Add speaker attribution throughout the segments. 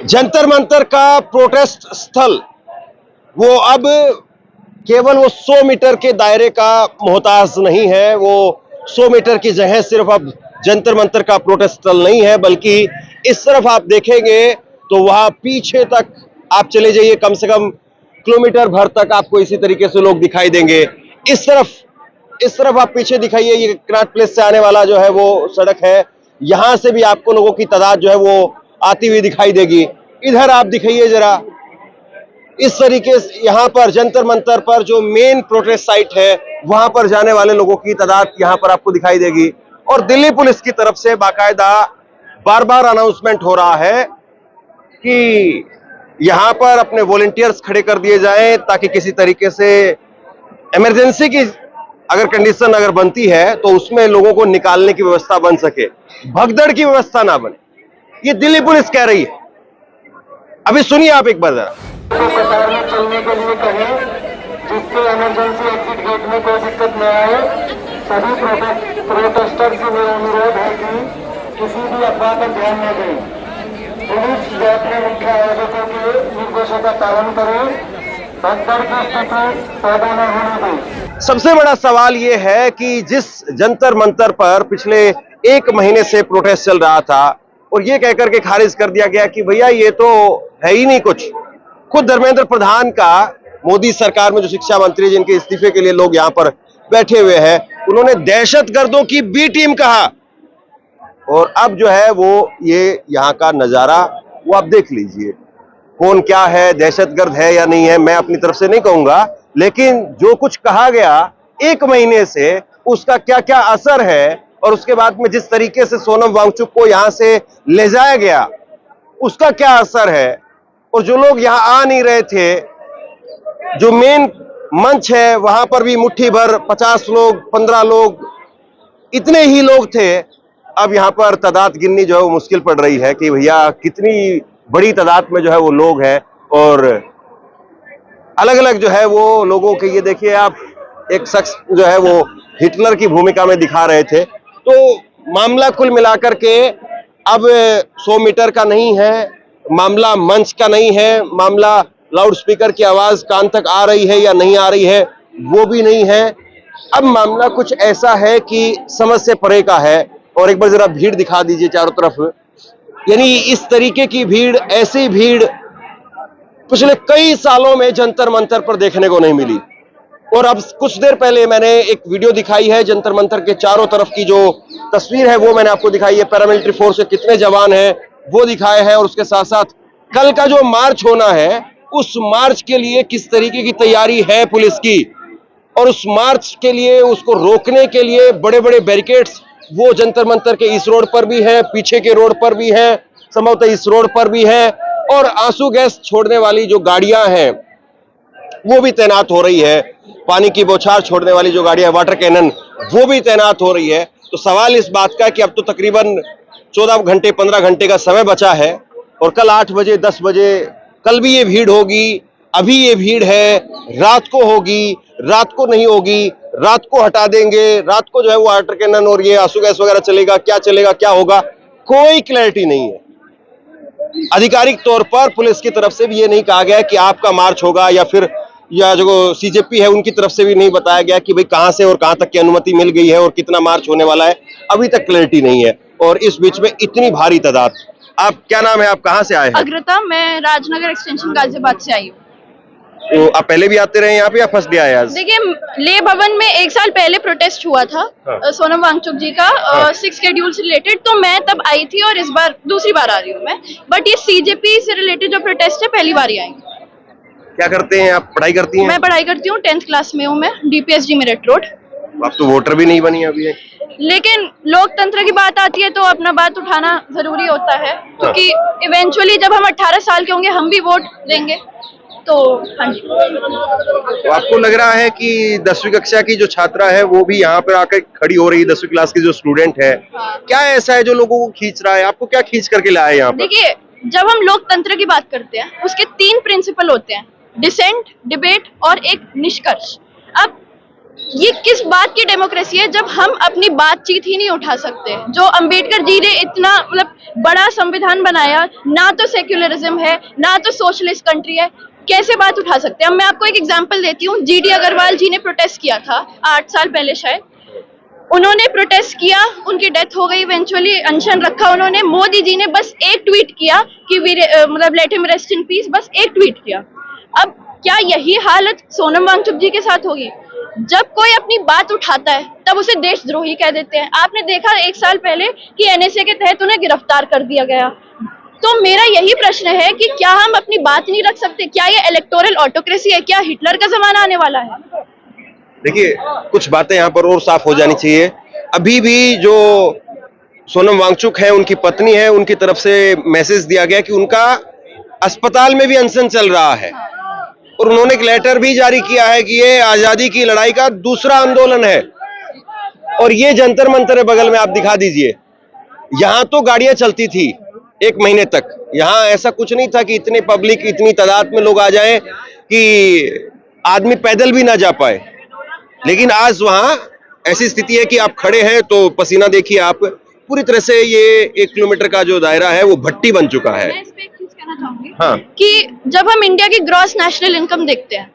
Speaker 1: जंतर मंतर का प्रोटेस्ट स्थल वो अब केवल वो 100 मीटर के दायरे का मोहताज नहीं है। वो 100 मीटर की जगह सिर्फ अब जंतर मंतर का प्रोटेस्ट स्थल नहीं है, बल्कि इस तरफ आप देखेंगे तो वहां पीछे तक आप चले जाइए, कम से कम किलोमीटर भर तक आपको इसी तरीके से लोग दिखाई देंगे। इस तरफ आप पीछे दिखाइए, ये कनॉट प्लेस से आने वाला जो है वो सड़क है, यहां से भी आपको लोगों की तादाद जो है वो आती हुई दिखाई देगी। इधर आप दिखाइए जरा, इस तरीके से यहां पर जंतर मंतर पर जो मेन प्रोटेस्ट साइट है वहां पर जाने वाले लोगों की तादाद यहां पर आपको दिखाई देगी। और दिल्ली पुलिस की तरफ से बाकायदा बार बार अनाउंसमेंट हो रहा है कि यहां पर अपने वॉलंटियर्स खड़े कर दिए जाएं, ताकि किसी तरीके से इमरजेंसी की अगर कंडीशन अगर बनती है तो उसमें लोगों को निकालने की व्यवस्था बन सके, भगदड़ की व्यवस्था ना बने। ये दिल्ली पुलिस कह रही है। अभी सुनिए आप एक बार जरा।
Speaker 2: कतार में चलने के लिए कहें, जिससे इमरजेंसी एग्जिट गेट में कोई दिक्कत न आए। सभी प्रोटेस्टर से मेरा अनुरोध है कि किसी भी अफवाह पर ध्यान न दें। पुलिस जो अपने मुख्य आयोजकों के निर्देशों का पालन करें, भगदड़ की स्थिति पैदा न होने दें।
Speaker 1: सबसे बड़ा सवाल यह है कि जिस जंतर मंतर पर पिछले 1 महीने से प्रोटेस्ट चल रहा था और ये कहकर के खारिज कर दिया गया कि भैया ये तो है ही नहीं कुछ। खुद धर्मेंद्र प्रधान का मोदी सरकार में जो शिक्षा मंत्री, जिनके इस्तीफे के लिए लोग यहां पर बैठे हुए हैं, उन्होंने दहशतगर्दों की बी टीम कहा। और अब जो है वो ये यहां का नजारा वो आप देख लीजिए, कौन क्या है, दहशतगर्द है या नहीं है, मैं अपनी तरफ से नहीं कहूंगा, लेकिन जो कुछ कहा गया 1 महीने से उसका क्या क्या असर है, और उसके बाद में जिस तरीके से सोनम वांगचुक को यहां से ले जाया गया उसका क्या असर है। और जो लोग यहां आ नहीं रहे थे, जो मेन मंच है वहां पर भी मुट्ठी भर 50 लोग 15 लोग इतने ही लोग थे। अब यहां पर तादाद गिननी जो है वो मुश्किल पड़ रही है कि भैया कितनी बड़ी तादाद में जो है वो लोग हैं। और अलग अलग जो है वो लोगों के, ये देखिए आप, एक शख्स जो है वो हिटलर की भूमिका में दिखा रहे थे। तो मामला कुल मिलाकर के अब 100 मीटर का नहीं है, मामला मंच का नहीं है, मामला लाउडस्पीकर की आवाज कान तक आ रही है या नहीं आ रही है वो भी नहीं है। अब मामला कुछ ऐसा है कि समझ से परे का है। और एक बार जरा भीड़ दिखा दीजिए चारों तरफ, यानी इस तरीके की भीड़, ऐसी भीड़ पिछले कई सालों में जंतर मंतर पर देखने को नहीं मिली। और अब कुछ देर पहले मैंने एक वीडियो दिखाई है, जंतर मंतर के चारों तरफ की जो तस्वीर है वो मैंने आपको दिखाई है। पैरामिलिट्री फोर्स के कितने जवान हैं वो दिखाए हैं, और उसके साथ साथ कल का जो मार्च होना है उस मार्च के लिए किस तरीके की तैयारी है पुलिस की, और उस मार्च के लिए, उसको रोकने के लिए बड़े बड़े बैरिकेड्स वो जंतर मंतर के इस रोड पर भी है, पीछे के रोड पर भी है, संभवतः इस रोड पर भी है। और आंसू गैस छोड़ने वाली जो गाड़ियां हैं वो भी तैनात हो रही है, पानी की बौछार छोड़ने वाली जो गाड़ियां, वाटर कैनन, वो भी तैनात हो रही है। तो सवाल इस बात का कि अब तो तकरीबन 14 घंटे 15 घंटे का समय बचा है, और कल 8 बजे 10 बजे कल भी ये भीड़ होगी। अभी ये भीड़ है, रात को होगी, रात को नहीं होगी, रात को हटा देंगे, रात को जो है वो वाटर कैनन और ये आंसू गैस वगैरह चलेगा, क्या होगा, कोई क्लैरिटी नहीं है। आधिकारिक तौर पर पुलिस की तरफ से भी ये नहीं कहा गया कि आपका मार्च होगा, या जो सीजेपी है उनकी तरफ से भी नहीं बताया गया कि भाई कहां से और कहां तक की अनुमति मिल गई है और कितना मार्च होने वाला है। अभी तक क्लैरिटी नहीं है। और इस बीच में इतनी भारी तादाद। आप, क्या नाम है, आप कहां से आए हैं?
Speaker 3: अग्रता, मैं राजनगर एक्सटेंशन गाजियाबाद से आई हूँ।
Speaker 1: तो आप पहले भी आते रहे यहाँ पे या फर्स्ट डे आए आज?
Speaker 3: देखिए, ले भवन में 1 साल पहले प्रोटेस्ट हुआ था।
Speaker 1: हाँ।
Speaker 3: सोनम वांगचुक जी का 6 शेड्यूल से रिलेटेड, तो मैं तब आई थी, और इस बार दूसरी बार आ रही हूँ मैं। बट ये सीजेपी से रिलेटेड जो प्रोटेस्ट है पहली बार ही आई।
Speaker 1: क्या करते हैं आप, पढ़ाई करती हैं?
Speaker 3: मैं पढ़ाई करती हूँ, 10th क्लास में हूँ मैं, डीपीएसजी मेरठ रोड।
Speaker 1: आप तो वोटर भी नहीं बनी अभी।
Speaker 3: लेकिन लोकतंत्र की बात आती है तो अपना बात उठाना जरूरी होता है, क्योंकि इवेंचुअली जब हम 18 साल के होंगे हम भी वोट देंगे। तो हाँ जी।
Speaker 1: तो आपको लग रहा है कि 10वीं कक्षा की जो छात्रा है वो भी यहाँ पर आकर खड़ी हो रही है, 10वीं क्लास की जो स्टूडेंट है, क्या ऐसा है जो लोगों को खींच रहा है? आपको क्या खींच करके लाया है यहाँ पर?
Speaker 3: देखिए, जब हम लोकतंत्र की बात करते हैं उसके 3 प्रिंसिपल होते हैं, डिसेंट, डिबेट और एक निष्कर्ष। अब ये किस बात की डेमोक्रेसी है जब हम अपनी बातचीत ही नहीं उठा सकते? जो अंबेडकर जी ने इतना मतलब बड़ा संविधान बनाया, ना तो सेक्युलरिज्म है ना तो सोशलिस्ट कंट्री है, कैसे बात उठा सकते हैं? अब मैं आपको एक एग्जांपल देती हूँ। जीडी अग्रवाल जी ने प्रोटेस्ट किया था 8 साल पहले शायद, उन्होंने प्रोटेस्ट किया, उनकी डेथ हो गई, इवेंचुअली अनशन रखा उन्होंने। मोदी जी ने बस एक ट्वीट किया कि मतलब let him rest in peace, बस एक ट्वीट किया। अब क्या यही हालत सोनम वांगचुक जी के साथ होगी? जब कोई अपनी बात उठाता है तब उसे देशद्रोही कह देते हैं। आपने देखा 1 साल पहले कि एनएसए के तहत उन्हें गिरफ्तार कर दिया गया। तो मेरा यही प्रश्न है कि क्या हम अपनी बात नहीं रख सकते? क्या ये इलेक्टोरल ऑटोक्रेसी है? क्या हिटलर का जमाना आने वाला है?
Speaker 1: देखिए, कुछ बातें यहाँ पर और साफ हो जानी चाहिए। अभी भी जो सोनम वांगचुक है, उनकी पत्नी है, उनकी तरफ से मैसेज दिया गया कि उनका अस्पताल में भी अनशन चल रहा है, और उन्होंने एक लेटर भी जारी किया है कि ये आजादी की लड़ाई का दूसरा आंदोलन है। और ये जंतर मंतर है बगल में, आप दिखा दीजिए। यहां तो गाड़ियां चलती थी 1 महीने तक, यहां ऐसा कुछ नहीं था कि इतनी पब्लिक, इतनी तादाद में लोग आ जाएं कि आदमी पैदल भी ना जा पाए। लेकिन आज वहां ऐसी स्थिति है कि आप खड़े हैं तो पसीना देखिए आप, पूरी तरह से ये 1 किलोमीटर का जो दायरा है वो भट्टी बन चुका है।
Speaker 3: मैं इस पे एक चीज कहना चाहूंगी
Speaker 1: हाँ।
Speaker 3: कि जब हम इंडिया की ग्रॉस नेशनल इनकम देखते हैं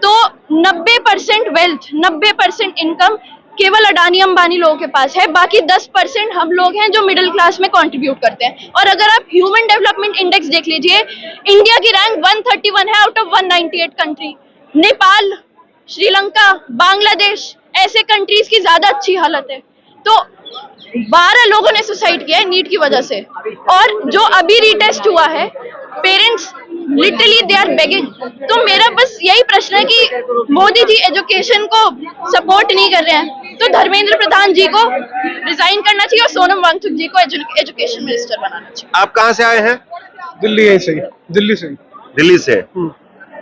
Speaker 3: तो 90% वेल्थ, 90% इनकम केवल अडानी अंबानी लोगों के पास है। बाकी 10% हम लोग हैं जो मिडिल क्लास में कंट्रीब्यूट करते हैं। और अगर आप ह्यूमन डेवलपमेंट इंडेक्स देख लीजिए, इंडिया की रैंक 131 है out of 198 country. Nepal, Sri Lanka, Bangladesh, ऐसे कंट्रीज की ज्यादा अच्छी हालत है। तो 12 लोगों ने सुसाइड किया है नीट की वजह से। और जो अभी रीटेस्ट हुआ है, parents literally they are begging. तो मेरा बस यही प्रश्न है कि मोदी जी एजुकेशन को सपोर्ट नहीं कर रहे हैं, तो धर्मेंद्र प्रधान जी को रिजाइन करना चाहिए और सोनम वांगचुक जी को एजुकेशन मिनिस्टर बनाना चाहिए।
Speaker 1: आप कहाँ से आए हैं?
Speaker 4: दिल्ली है, सही दिल्ली से।
Speaker 1: दिल्ली से।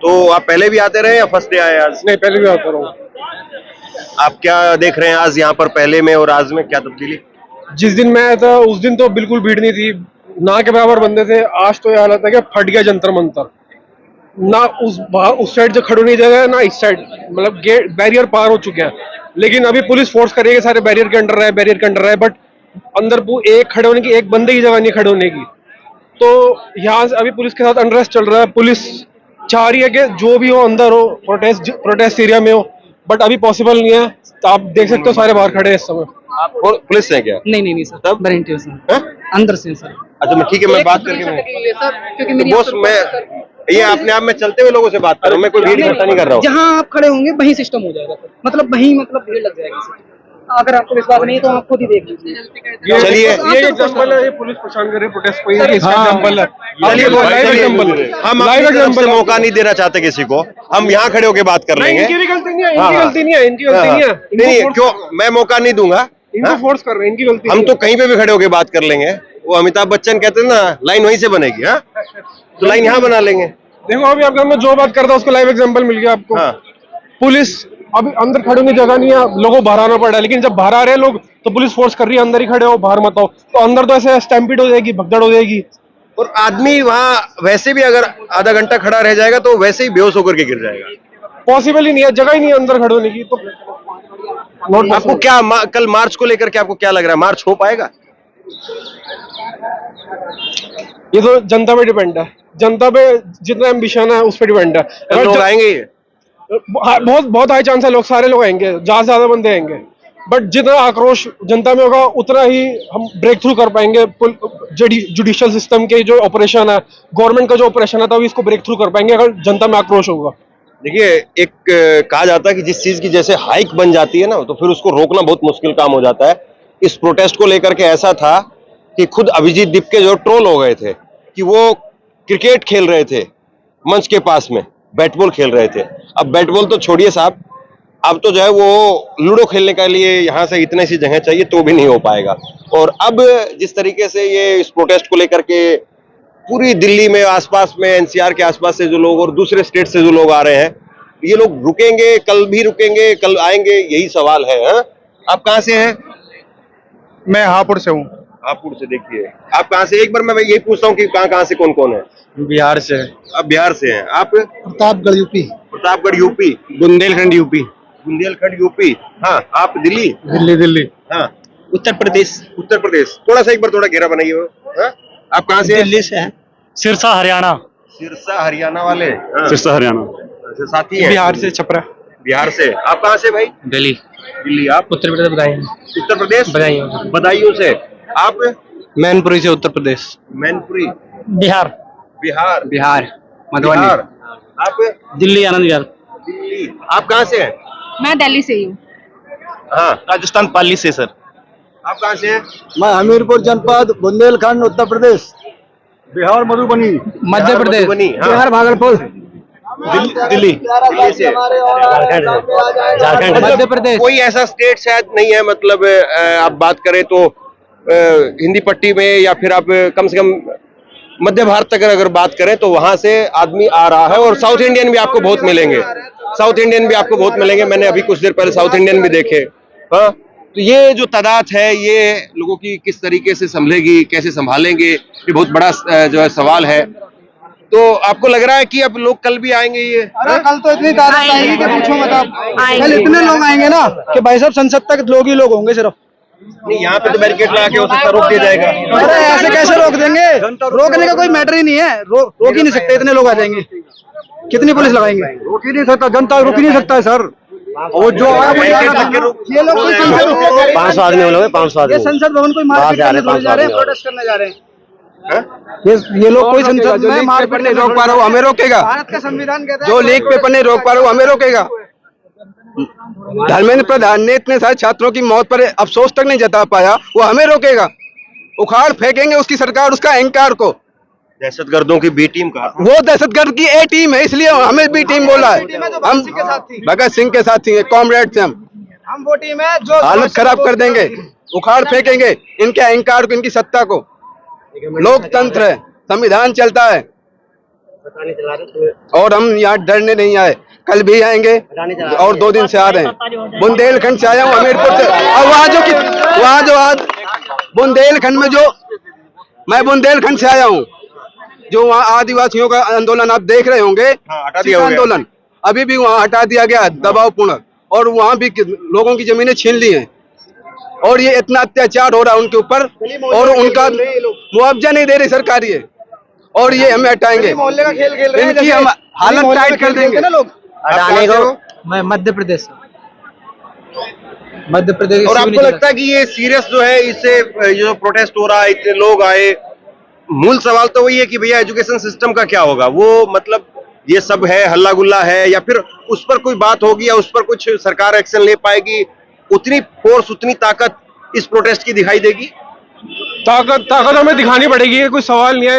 Speaker 1: तो आप पहले भी आते रहे या फर्स्ट डे आए आज?
Speaker 4: नहीं, पहले भी आता रहा हूँ।
Speaker 1: आप क्या देख रहे हैं आज यहाँ पर, पहले में और आज में क्या तब्दीली?
Speaker 4: जिस दिन मैं आया था उस दिन तो बिल्कुल भीड़ नहीं थी, ना के बराबर बंदे थे। आज तो ये हालत है कि फट गया जंतर मंतर, ना उस साइड जो खड़े नहीं जगह है, ना इस साइड, मतलब गेट बैरियर पार हो चुके हैं। लेकिन अभी पुलिस फोर्स करेगी, सारे बैरियर के अंडर रहे, बैरियर के अंडर रहे, बट अंदर एक खड़े होने की, एक बंदे की जगह नहीं खड़े होने की। तो यहाँ से अभी पुलिस के साथ अनरेस्ट चल रहा है। पुलिस चाह रही है कि जो भी हो अंदर हो, प्रोटेस्ट एरिया में हो, बट अभी पॉसिबल नहीं है। तो आप देख सकते हो सारे बाहर खड़े हैं इस समय।
Speaker 1: आप पुलिस से हैं क्या?
Speaker 5: नहीं सर,
Speaker 1: तब
Speaker 5: वॉलंटियर सर,
Speaker 1: हैं?
Speaker 5: अंदर से सर।
Speaker 1: अच्छा, मैं ठीक है, मैं बात करके
Speaker 5: सर, क्योंकि
Speaker 1: तो बॉस, मैं ये अपने आप में चलते हुए लोगों से बात कर रहा हूँ, मैं कोई भीड़ इकट्ठा नहीं कर रहा हूँ।
Speaker 5: जहाँ आप खड़े होंगे वहीं सिस्टम हो जाएगा सर, मतलब वहीं मतलब भीड़ लग जाएगी सर। अगर आपको विश्वास नहीं है तो आप खुद ही देख लीजिए।
Speaker 1: चलिए,
Speaker 4: ये एग्जांपल है, ये पुलिस परेशान कर रही है प्रोटेस्ट को, ये इसका एग्जांपल है।
Speaker 1: चलिए,
Speaker 4: लाइव एग्जांपल है,
Speaker 1: हम
Speaker 4: लाइव
Speaker 1: अपनी तरफ से
Speaker 4: एग्जांपल।
Speaker 1: मौका नहीं देना चाहते किसी को, हम यहाँ खड़े होकर बात कर लेंगे।
Speaker 4: इनकी भी गलती नहीं है,
Speaker 1: हाँ,
Speaker 4: इनकी
Speaker 1: हाँ।
Speaker 4: गलती नहीं है, इनकी गलती नहीं है।
Speaker 1: नहीं, क्यों मैं मौका नहीं दूंगा?
Speaker 4: इनको फोर्स कर रहे हैं, इनकी गलती
Speaker 1: हम
Speaker 4: नहीं
Speaker 1: तो कहीं पे भी खड़े होकर बात कर लेंगे। वो अमिताभ बच्चन कहते हैं ना, लाइन वहीं से बनेगी। हाँ, तो लाइन यहाँ बना लेंगे।
Speaker 4: है। देखो अभी आपके सामने जो बात करता है उसका लाइव एग्जांपल मिल गया आपको।
Speaker 1: हाँ।
Speaker 4: पुलिस अभी अंदर खड़े होने की जगह नहीं है, लोगों को बाहर आना पड़ रहा है। लेकिन जब बाहर आ रहे हैं लोग तो पुलिस फोर्स कर रही है, अंदर ही खड़े हो, बाहर मत आओ। तो अंदर तो ऐसे स्टैम्पीड हो जाएगी, भगदड़ हो जाएगी।
Speaker 1: और आदमी वहां वैसे भी अगर आधा घंटा खड़ा रह जाएगा तो वैसे ही बेहोश होकर के गिर जाएगा।
Speaker 4: पॉसिबल ही नहीं है, जगह ही नहीं है अंदर खड़े होने की। तो
Speaker 1: आपको क्या कल मार्च को लेकर के आपको क्या लग रहा है, मार्च हो पाएगा?
Speaker 4: ये तो जनता पे डिपेंड है, जनता पे जितना एम्बिशन है उस पर डिपेंड है।
Speaker 1: कल लोग आएंगे ही?
Speaker 4: बहुत बहुत हाई चांस है, लोग सारे लोग आएंगे, ज्यादा से ज्यादा बंदे आएंगे। बट जितना आक्रोश जनता में होगा उतना ही हम ब्रेक थ्रू कर पाएंगे। जुडिशियल सिस्टम के जो ऑपरेशन है, गवर्नमेंट का जो ऑपरेशन है, तभी इसको ब्रेक थ्रू कर पाएंगे अगर जनता में आक्रोश होगा।
Speaker 1: देखिए, एक कहा जाता है कि जिस चीज की जैसे हाइक बन जाती है ना, तो फिर उसको रोकना बहुत मुश्किल काम हो जाता है। इस प्रोटेस्ट को लेकर के ऐसा था कि खुद अभिजीत दीपके जो ट्रोल हो गए थे कि वो क्रिकेट खेल रहे थे मंच के पास में, बैट बॉल खेल रहे थे। अब बैट बॉल तो छोड़िए साहब, अब तो जो है वो लूडो खेलने के लिए यहाँ से इतनी सी जगह चाहिए तो भी नहीं हो पाएगा। और अब जिस तरीके से ये इस प्रोटेस्ट को लेकर के पूरी दिल्ली में, आसपास में, एनसीआर के आसपास से जो लोग और दूसरे स्टेट से जो लोग आ रहे हैं, ये लोग रुकेंगे, कल भी रुकेंगे, कल आएंगे, यही सवाल है। हाँ? आप कहाँ से हैं?
Speaker 6: मैं हापुड़ से हूँ।
Speaker 1: हापुड़ से। देखिए, आप कहाँ से? एक बार मैं यही पूछता हूँ कि कहाँ से कौन कौन है?
Speaker 6: बिहार से।
Speaker 1: आप बिहार से हैं। आप?
Speaker 6: Pratapgarh UP.
Speaker 1: Pratapgarh UP.
Speaker 6: Bundelkhand UP.
Speaker 1: Bundelkhand UP. हाँ, आप दिल्ली?
Speaker 4: दिल्ली।
Speaker 1: हाँ,
Speaker 7: उत्तर प्रदेश।
Speaker 1: उत्तर प्रदेश। थोड़ा सा एक बार थोड़ा घेरा बनाइए वो। हाँ? आप कहाँ से हैं?
Speaker 7: दिल्ली से है।
Speaker 8: सिरसा हरियाणा।
Speaker 1: सिरसा हरियाणा वाले? हाँ।
Speaker 8: सिरसा हरियाणा।
Speaker 1: अच्छा, साथी हैं?
Speaker 4: बिहार से छपरा।
Speaker 1: बिहार से। आप कहाँ से भाई?
Speaker 8: दिल्ली।
Speaker 1: दिल्ली। आप?
Speaker 8: उत्तर प्रदेश बधाई।
Speaker 1: उत्तर प्रदेश?
Speaker 8: बधाइयों।
Speaker 1: बदायूं से। आप?
Speaker 4: मैनपुरी से उत्तर प्रदेश।
Speaker 1: मैनपुरी।
Speaker 8: बिहार।
Speaker 1: बिहार।
Speaker 4: बिहार
Speaker 1: बिहार। आप?
Speaker 8: दिल्ली आनंद विहार।
Speaker 1: दिल्ली। आप कहाँ से हैं?
Speaker 3: मैं दिल्ली से ही हूँ।
Speaker 1: हाँ,
Speaker 7: राजस्थान पाली से सर।
Speaker 1: आप कहाँ से हैं?
Speaker 6: मैं हमीरपुर जनपद बुंदेलखंड उत्तर प्रदेश। बिहार मधुबनी।
Speaker 1: मध्य प्रदेश।
Speaker 6: बिहार भागलपुर।
Speaker 1: दिल्ली। दिल्ली से।
Speaker 8: झारखंड।
Speaker 1: मध्य प्रदेश। कोई ऐसा स्टेट शायद नहीं है, मतलब आप बात करें तो हिंदी पट्टी में, या फिर आप कम से कम मध्य भारत तक अगर बात करें तो वहां से आदमी आ रहा है। और साउथ इंडियन भी आपको बहुत मिलेंगे। साउथ इंडियन भी आपको बहुत मिलेंगे। मैंने अभी कुछ देर पहले साउथ इंडियन भी देखे। हाँ, तो ये जो तादाद है, ये लोगों की किस तरीके से संभलेगी, कैसे संभालेंगे, ये बहुत बड़ा जो है सवाल है। तो आपको लग रहा है कि अब लोग कल भी आएंगे? ये
Speaker 6: अरे कल तो इतनी तादाद आएगी कि पूछो मत आप। कल इतने लोग आएंगे ना कि भाई साहब संसद तक लोग ही लोग होंगे सिर्फ।
Speaker 1: नहीं, यहाँ पे तो बैरिकेड लगा के हो सकता है रोक दिया जाएगा।
Speaker 6: अरे ऐसे कैसे रोक देंगे? रोकने का कोई मैटर ही नहीं है। रोक ही नहीं सकते, इतने लोग आ जाएंगे। कितनी पुलिस लगाएंगे? रोक ही नहीं सकता, जनता रोक ही नहीं सकता है सर। वो जो ये लोग कोई संसद
Speaker 8: 500 आदमी लोग 500
Speaker 6: ये
Speaker 8: आदमी
Speaker 6: संसद भवन कोई मारपीट करने थोड़ी जा रहे हैं, प्रोटेस्ट करने जा रहे हैं। ये लोग कोई संसद में मारपीट नहीं रोक पा रहा, वो हमें रोकेगा। भारत का संविधान कहता है जो लीक पेपर नहीं रोक पा रहा, वो हमें रोकेगा। धर्मेंद्र प्रधान ने इतने सारे छात्रों की मौत पर अफसोस तक नहीं जता पाया, वो हमें रोकेगा। उखाड़ फेंकेंगे उसकी सरकार, उसका अहंकार को।
Speaker 1: दहशतगर्दों की बी टीम का,
Speaker 6: वो दहशतगर्द की ए टीम है, इसलिए हमें बी टीम बोला है। हम भगत सिंह के साथी हैं, कॉमरेड्स हैं हम वो टीम है जो हालत खराब कर देंगे, उखाड़ फेंकेंगे इनके अहंकार को, इनकी सत्ता को। लोकतंत्र है, संविधान चलता है और हम यहाँ डरने नहीं आए। कल भी आएंगे और 2 दिन से आ रहे हैं। बुंदेलखंड से आया हूँ, हमीरपुर से। और वहाँ जो आज बुंदेलखंड में जो मैं बुंदेलखंड से आया हूँ, जो वहाँ आदिवासियों का आंदोलन आप देख रहे होंगे, आंदोलन अभी भी वहाँ हटा दिया गया दबावपूर्ण, और वहाँ भी लोगों की जमीनें छीन ली हैं। और ये इतना अत्याचार हो रहा है उनके ऊपर, और उनका मुआवजा नहीं दे रही सरकार ये, और ये हमें हटाएंगे। मोहल्ले का खेल खेल रहे हैं, इनकी हम हालत टाइट कर देंगे ना लोग हटाने को।
Speaker 5: मैं मध्य प्रदेश। मध्य प्रदेश।
Speaker 1: और आपको लगता है कि ये सीरियस जो है, इससे ये जो प्रोटेस्ट हो रहा है, इतने लोग आए, मूल सवाल तो वही है कि भैया एजुकेशन सिस्टम का क्या होगा? वो मतलब ये सब है, हल्ला गुल्ला है, या फिर उस पर कोई बात होगी, या उस पर कुछ सरकार एक्शन ले पाएगी? उतनी फोर्स, उतनी ताकत इस प्रोटेस्ट की दिखाई देगी?
Speaker 4: ताकत हमें दिखानी पड़ेगी, कोई सवाल नहीं है।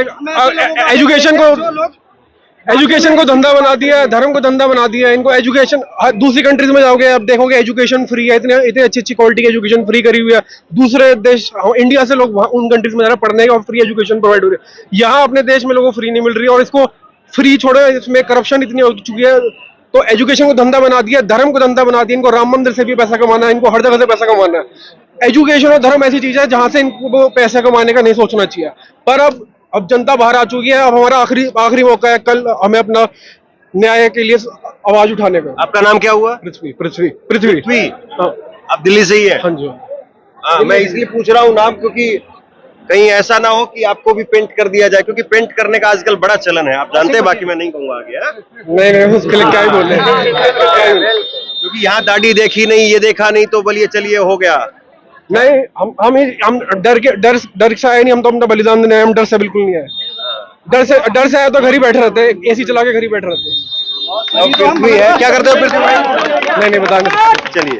Speaker 4: एजुकेशन को धंधा बना दिया है, धर्म को धंधा बना दिया है इनको। एजुकेशन दूसरी कंट्रीज में जाओगे, आप देखोगे एजुकेशन फ्री है, इतने अच्छी क्वालिटी की एजुकेशन फ्री करी हुई है। दूसरे देश, इंडिया से लोग उन कंट्रीज में जा रहे हैं पढ़ने का, और फ्री एजुकेशन प्रोवाइड हो रही है। यहाँ अपने देश में लोगों को फ्री नहीं मिल रही है, और इसको फ्री छोड़ो, इसमें करप्शन इतनी हो चुकी है। तो एजुकेशन को धंधा बना दिया, धर्म को धंधा बना दिया। इनको राम मंदिर से भी पैसा कमाना है, इनको हर जगह से पैसा कमाना है। एजुकेशन और धर्म ऐसी चीज है जहां से इनको पैसा कमाने का नहीं सोचना चाहिए। पर अब जनता बाहर आ चुकी है, अब हमारा आखिरी मौका है कल हमें अपना न्याय के लिए आवाज उठाने का।
Speaker 1: आपका नाम क्या हुआ? पृथ्वी। आप दिल्ली से ही है?
Speaker 4: हाँ जी।
Speaker 1: हाँ, मैं इसलिए पूछ रहा हूँ नाम, क्योंकि कहीं ऐसा ना हो कि आपको भी पेंट कर दिया जाए, क्योंकि पेंट करने का आजकल बड़ा चलन है, आप जानते हैं। बाकी मैं नहीं कहूंगा आगे।
Speaker 4: नहीं, उसके लिए क्या ही बोले,
Speaker 1: क्योंकि यहाँ दाढ़ी देखी नहीं, ये देखा नहीं, तो बोलिए चलिए हो गया।
Speaker 4: नहीं, हम डर से आए नहीं, हम तो अपना बलिदान देने आए, हम डर से बिल्कुल नहीं आए। डर से आए तो घर ही बैठे रहते, एसी चला के घर ही बैठे रहते।
Speaker 1: क्या करते हो फिर?
Speaker 4: नहीं बताएंगे।
Speaker 1: चलिए,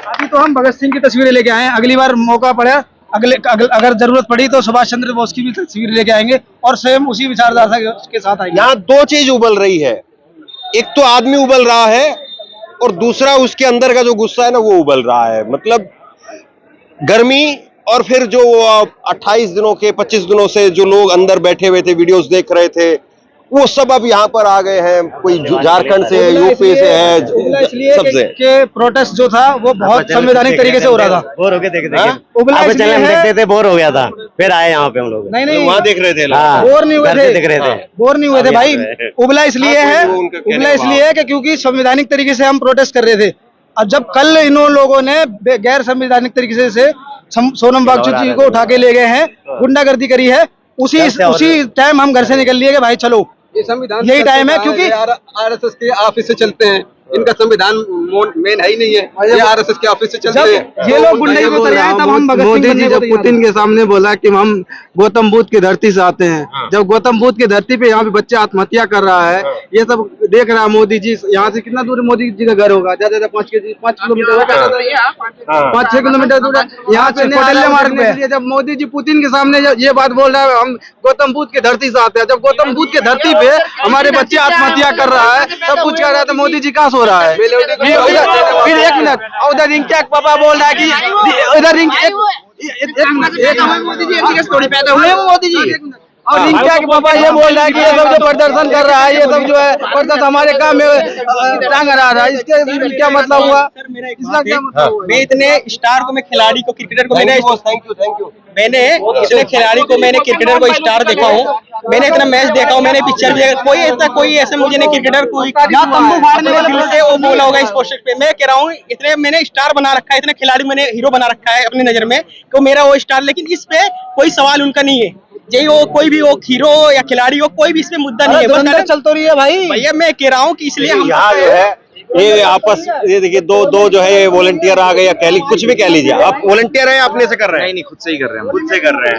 Speaker 5: अभी तो हम भगत सिंह की तस्वीरें लेके आए हैं, अगली बार मौका पड़ा, अगर जरूरत पड़ी तो सुभाष चंद्र बोस की भी तस्वीर लेके आएंगे, और स्वयं उसी विचारधारा के साथ आएंगे।
Speaker 1: यहाँ 2 चीज उबल रही है, एक तो आदमी उबल रहा है, और दूसरा उसके अंदर का जो गुस्सा है ना, वो उबल रहा है। मतलब गर्मी, और फिर जो 28 दिनों के 25 दिनों से जो लोग अंदर बैठे हुए थे, वीडियोस देख रहे थे, वो सब अब यहाँ पर आ गए हैं। कोई झारखंड से है, यूपी से है, सबसे
Speaker 5: के प्रोटेस्ट जो था वो बहुत संवैधानिक तरीके से हो रहा था।
Speaker 8: बोर हो गए देख
Speaker 5: देखते
Speaker 8: थे, बोर हो गया था, फिर आए यहाँ पे हम लोग।
Speaker 5: नहीं,
Speaker 1: वहाँ देख रहे थे,
Speaker 5: बोर नहीं हुए थे,
Speaker 8: देख रहे थे,
Speaker 5: बोर नहीं हुए थे भाई। उबला इसलिए है, क्योंकि संवैधानिक तरीके से हम प्रोटेस्ट कर रहे थे। और जब कल इन लोगों ने गैर संवैधानिक तरीके से सोनम वांगचुक जी को उठा के ले गए हैं, गुंडागर्दी करी है, उसी टाइम हम घर से निकल लिए कि भाई चलो,
Speaker 6: ये संविधान
Speaker 5: यही टाइम है, क्योंकि
Speaker 6: आरएसएस के ऑफिस से चलते हैं, इनका संविधान मेन है ही नहीं है, ये आरएसएस के ऑफिस से चलते हैं।
Speaker 5: ये लोग गुंडे को उतर आए तब हम भगत सिंह
Speaker 6: मोदी जी
Speaker 5: बनने
Speaker 6: जब
Speaker 5: को तैयार
Speaker 6: पुतिन के सामने बोला कि हम गौतम बुद्ध की धरती से आते हैं, जब गौतम बुद्ध की धरती पे यहाँ पे बच्चा आत्महत्या कर रहा है, ये सब देख रहा है मोदी जी। यहाँ से कितना दूर मोदी जी का घर होगा? ज्यादा 5 किलोमीटर होगा, 5-6 किलोमीटर दूर यहाँ से
Speaker 5: कोटल्ले मार्ग पे।
Speaker 6: जब मोदी जी पुतिन के सामने ये बात बोल रहा है, हम गौतम बुद्ध की धरती से आते हैं, जब गौतम बुद्ध की धरती पे हमारे बच्चे आत्महत्या कर रहा है, सब कुछ कर रहा है, तो मोदी जी कहाँ सो रहा है? फिर 1 मिनट, उधर रिंकी पापा बोल रहा है कि उधर रिंकी मोदी जी थोड़ी पैदा हुए हैं मोदी जी, और रिंकी के पापा ये बोल रहा है कि ये सब जो प्रदर्शन कर रहा है, ये सब जो है प्रदर्शन हमारे काम में टांग रहा है, इसके क्या मतलब हुआ? इसका क्या मतलब हुआ?
Speaker 7: मैं इतने स्टार को, मैं खिलाड़ी को, क्रिकेटर को, मैंने इतने खिलाड़ी को, मैंने क्रिकेटर को स्टार देखा हूँ, मैंने इतना मैच देखा हूँ, मैंने पिक्चर भी देखा, कोई ऐसा मुझे नहीं क्रिकेटर कोई दिल से वो बोला होगा स्पोर्ट्स पे। मैं कह रहा हूँ इतने मैंने स्टार बना रखा है, इतने खिलाड़ी मैंने हीरो बना रखा है अपनी नजर में, तो मेरा वो स्टार, लेकिन इस पे कोई सवाल उनका नहीं है, यही वो कोई भी वो हीरो या खिलाड़ी हो, कोई भी इसमें मुद्दा नहीं है,
Speaker 5: चल तो रही है भाई।
Speaker 7: भैया मैं कह रहा हूँ कि इसलिए हम
Speaker 1: यहाँ जो है ये आपस, ये देखिए दो जो है ये वॉलंटियर आ गए, या कह लीजिए कुछ भी कह लीजिए, आप वॉलंटियर है अपने से कर रहे हैं? नहीं, खुद से ही कर रहे हैं, खुद से कर रहे हैं,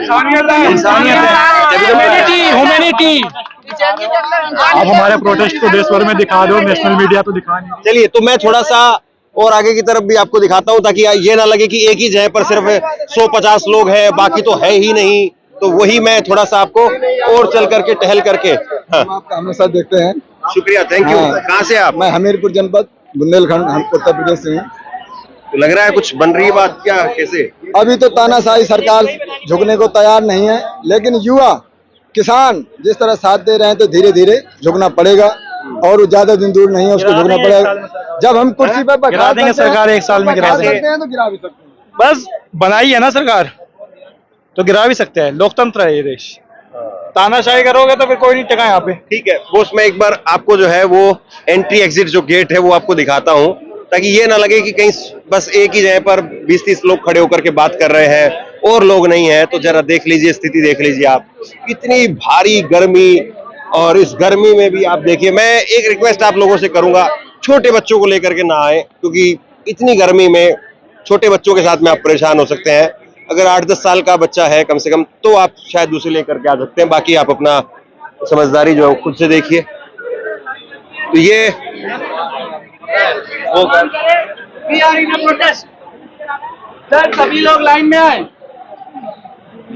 Speaker 1: इंसानियत है,
Speaker 5: ह्यूमैनिटी।
Speaker 9: आप हमारे प्रोटेस्ट को देश भर में दिखा दो, नेशनल मीडिया तो दिखा नहीं।
Speaker 1: चलिए, तो मैं थोड़ा सा और आगे की तरफ भी आपको दिखाता हूँ, ताकि ये ना लगे कि एक ही जगह पर सिर्फ 150 लोग हैं, बाकी तो है ही नहीं, तो वही मैं थोड़ा सा आपको और चल करके टहल करके। हाँ,
Speaker 6: आपका हमेशा देखते हैं।
Speaker 1: शुक्रिया, थैंक यू। कहाँ से आप?
Speaker 6: मैं हमीरपुर जनपद बुंदेलखंड, हम उत्तर प्रदेश से हूँ।
Speaker 1: तो लग रहा है कुछ बन रही बात, क्या कैसे?
Speaker 6: अभी तो तानाशाही सरकार झुकने को तैयार नहीं है, लेकिन युवा किसान जिस तरह साथ दे रहे हैं, तो धीरे धीरे झुकना पड़ेगा, और ज्यादा दिन दूर नहीं है, उसको झुकना पड़ेगा। जब हम कुर्सी पर
Speaker 9: गिरा देंगे सरकार, 1 साल में गिरा देंगे,
Speaker 6: तो गिरा भी सकते हैं।
Speaker 9: बस बनाई है ना सरकार, तो गिरा भी सकते हैं, लोकतंत्र है ये देश। तानाशाही करोगे तो फिर कोई नहीं टिका यहाँ पे।
Speaker 1: ठीक है बोस, मैं एक बार आपको जो है वो एंट्री एग्जिट जो गेट है वो आपको दिखाता हूँ, ताकि ये ना लगे कि कहीं बस एक ही जगह पर 20-30 लोग खड़े होकर के बात कर रहे हैं और लोग नहीं है। तो जरा देख लीजिए, स्थिति देख लीजिए आप, कितनी भारी गर्मी, और इस गर्मी में भी आप देखिए, मैं एक रिक्वेस्ट आप लोगों से करूंगा, छोटे बच्चों को लेकर के ना आए, क्योंकि इतनी गर्मी में छोटे बच्चों के साथ में आप परेशान हो सकते हैं। अगर 8-10 साल का बच्चा है कम से कम, तो आप शायद उसे लेकर के आ सकते हैं, बाकी आप अपना समझदारी जो है खुद से देखिए। तो ये
Speaker 5: सर सभी लोग लाइन में आए,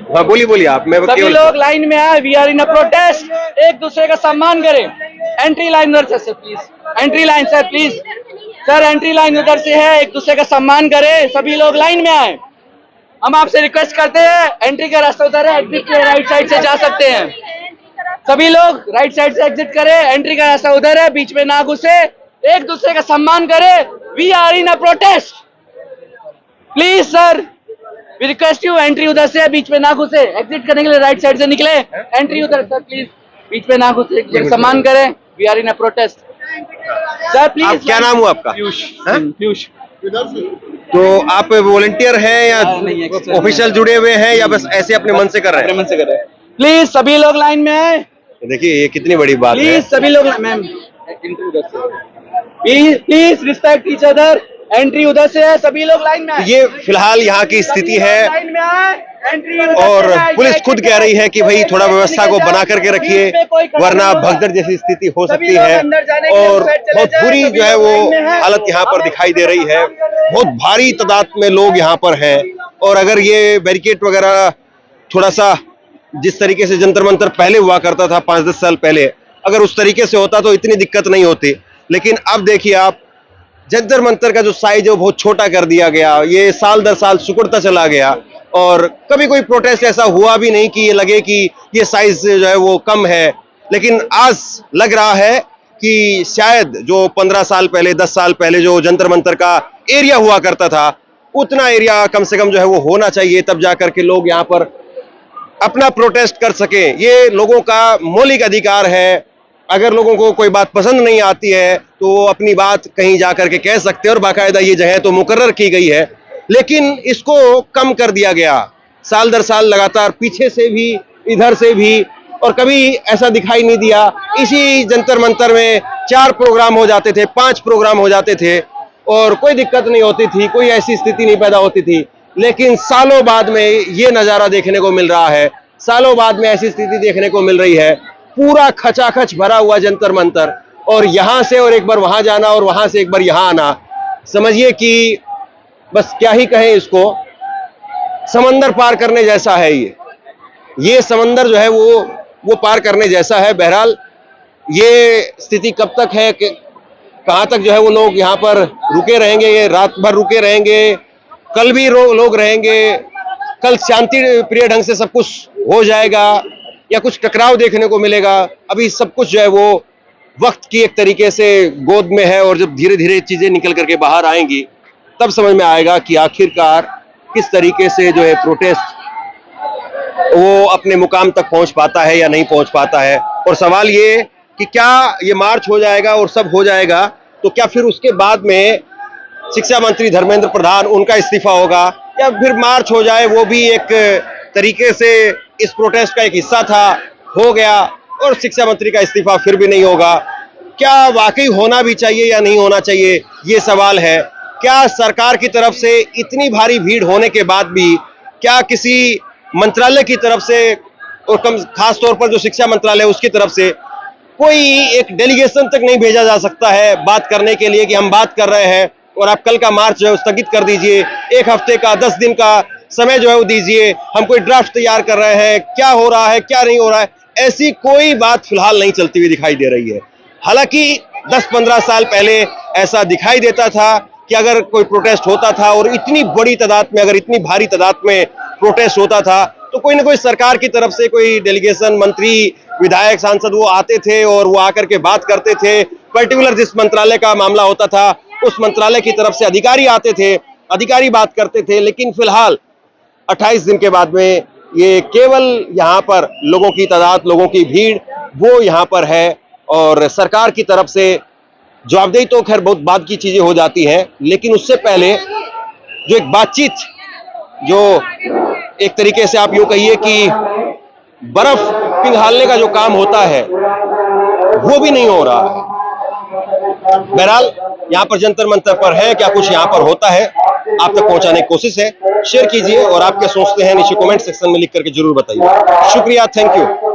Speaker 1: हाँ बोलिए आप। मैं
Speaker 5: सभी लोग लाइन में आए, we are in a protest. एक दूसरे का सम्मान करें। एंट्री लाइन उधर से please, entry line sir please, sir entry line उधर से है, एक दूसरे का सम्मान करें, सभी लोग लाइन में आए। हम आपसे रिक्वेस्ट करते हैं, एंट्री का रास्ता उधर है, एग्जिट के राइट साइड से जा सकते हैं, सभी लोग राइट साइड से एग्जिट करें, एंट्री का रास्ता उधर है, बीच में ना घुसे, एक दूसरे का सम्मान करें। We are in a protest, please sir we request you, entry उधर से, बीच में ना घुसे, एग्जिट करने के लिए राइट साइड से निकले, एंट्री उधर सर प्लीज, बीच में ना घुसे, सम्मान करें। We are in a protest sir please.
Speaker 1: क्या नाम हुआ आपका?
Speaker 5: पीयूष।
Speaker 1: तो आप वॉलंटियर हैं या ऑफिशियल जुड़े हुए हैं, या बस ऐसे अपने मन से कर रहे हैं?
Speaker 5: मन से कर रहे हैं। प्लीज सभी लोग लाइन में आए।
Speaker 1: देखिए ये कितनी बड़ी बात है।
Speaker 5: प्लीज सभी लोग, ma'am please respect each other, entry उधर से है, सभी लोग लाइन में आए।
Speaker 1: ये फिलहाल यहाँ की स्थिति है,
Speaker 5: लाइन में आए, एंट्री
Speaker 1: और पुलिस खुद कह रही है कि भाई थोड़ा व्यवस्था को बना करके रखिए, वरना भगदड़ जैसी स्थिति हो सकती है। और बहुत बुरी जो है वो हालत यहाँ पर दिखाई दे रही है, बहुत भारी तादाद में लोग यहाँ पर हैं। और अगर ये बैरिकेड वगैरह थोड़ा सा जिस तरीके से जंतर मंतर पहले हुआ करता था 5-10 साल पहले, अगर उस तरीके से होता तो इतनी दिक्कत नहीं होती। लेकिन अब देखिए आप, जंतर मंतर का जो साइज है वो बहुत छोटा कर दिया गया, ये साल दर साल सिकुड़ता चला गया, और कभी कोई प्रोटेस्ट ऐसा हुआ भी नहीं कि ये लगे कि ये साइज जो है वो कम है। लेकिन आज लग रहा है कि शायद जो 15 साल पहले, 10 साल पहले जो जंतर मंतर का एरिया हुआ करता था, उतना एरिया कम से कम जो है वो होना चाहिए, तब जाकर के लोग यहाँ पर अपना प्रोटेस्ट कर सकें। ये लोगों का मौलिक अधिकार है, अगर लोगों को कोई बात पसंद नहीं आती है तो वो अपनी बात कहीं जा करके कह सकते हैं और बाकायदा ये जगह तो मुकर्रर की गई है, लेकिन इसको कम कर दिया गया साल दर साल लगातार, पीछे से भी इधर से भी, और कभी ऐसा दिखाई नहीं दिया। इसी जंतर मंतर में 4 प्रोग्राम हो जाते थे, 5 प्रोग्राम हो जाते थे और कोई दिक्कत नहीं होती थी, कोई ऐसी स्थिति नहीं पैदा होती थी। लेकिन सालों बाद में ये नज़ारा देखने को मिल रहा है, सालों बाद में ऐसी स्थिति देखने को मिल रही है, पूरा खचाखच भरा हुआ जंतर मंतर, और यहां से और एक बार वहां जाना और वहां से एक बार यहां आना, समझिए कि बस क्या ही कहें इसको, समंदर पार करने जैसा है। ये समंदर जो है वो पार करने जैसा है। बहरहाल ये स्थिति कब तक है, कि कहां तक जो है वो लोग यहाँ पर रुके रहेंगे, ये रात भर रुके रहेंगे, कल भी लोग रहेंगे, कल शांति प्रिय ढंग से सब कुछ हो जाएगा या कुछ टकराव देखने को मिलेगा। अभी सब कुछ जो है वो वक्त की एक तरीके से गोद में है, और जब धीरे धीरे चीजें निकल करके बाहर आएंगी तब समझ में आएगा कि आखिरकार किस तरीके से जो है प्रोटेस्ट वो अपने मुकाम तक पहुंच पाता है या नहीं पहुंच पाता है। और सवाल ये कि क्या ये मार्च हो जाएगा और सब हो जाएगा तो क्या फिर उसके बाद में शिक्षा मंत्री धर्मेंद्र प्रधान उनका इस्तीफा होगा, या फिर मार्च हो जाए वो भी एक तरीके से इस प्रोटेस्ट का एक हिस्सा था, हो गया और शिक्षा मंत्री का इस्तीफा फिर भी नहीं होगा। क्या वाकई होना भी चाहिए या नहीं होना चाहिए, ये सवाल है। क्या सरकार की तरफ से इतनी भारी भीड़ होने के बाद भी क्या किसी मंत्रालय की तरफ से, और खास तौर पर जो शिक्षा मंत्रालय है उसकी तरफ से कोई एक डेलीगेशन तक नहीं भेजा जा सकता है बात करने के लिए कि हम बात कर रहे हैं और आप कल का मार्च जो है स्थगित कर दीजिए, 1 हफ्ते का 10 दिन का समय जो है वो दीजिए, हम कोई ड्राफ्ट तैयार कर रहे हैं, क्या हो रहा है क्या नहीं हो रहा है, ऐसी कोई बात फिलहाल नहीं चलती हुई दिखाई दे रही है। हालांकि 10-15 साल पहले ऐसा दिखाई देता था कि अगर कोई प्रोटेस्ट होता था और इतनी बड़ी तादाद में, अगर इतनी भारी तादाद में प्रोटेस्ट होता था तो कोई ना कोई सरकार की तरफ से कोई डेलीगेशन, मंत्री, विधायक, सांसद वो आते थे और वो आकर के बात करते थे। पर्टिकुलर जिस मंत्रालय का मामला होता था उस मंत्रालय की तरफ से अधिकारी आते थे, अधिकारी बात करते थे। लेकिन फिलहाल 28 दिन के बाद में ये केवल यहाँ पर लोगों की तादाद, लोगों की भीड़ वो यहाँ पर है, और सरकार की तरफ से जवाबदेही तो खैर बहुत बाद की चीजें हो जाती हैं, लेकिन उससे पहले जो एक बातचीत, जो एक तरीके से आप यूं कहिए कि बर्फ पिघालने का जो काम होता है वो भी नहीं हो रहा है। बहरहाल यहाँ पर जंतर मंतर पर है, क्या कुछ यहाँ पर होता है आप तक पहुंचाने की कोशिश है। शेयर कीजिए और आप क्या सोचते हैं नीचे कमेंट सेक्शन में लिख करके जरूर बताइए। शुक्रिया, थैंक यू।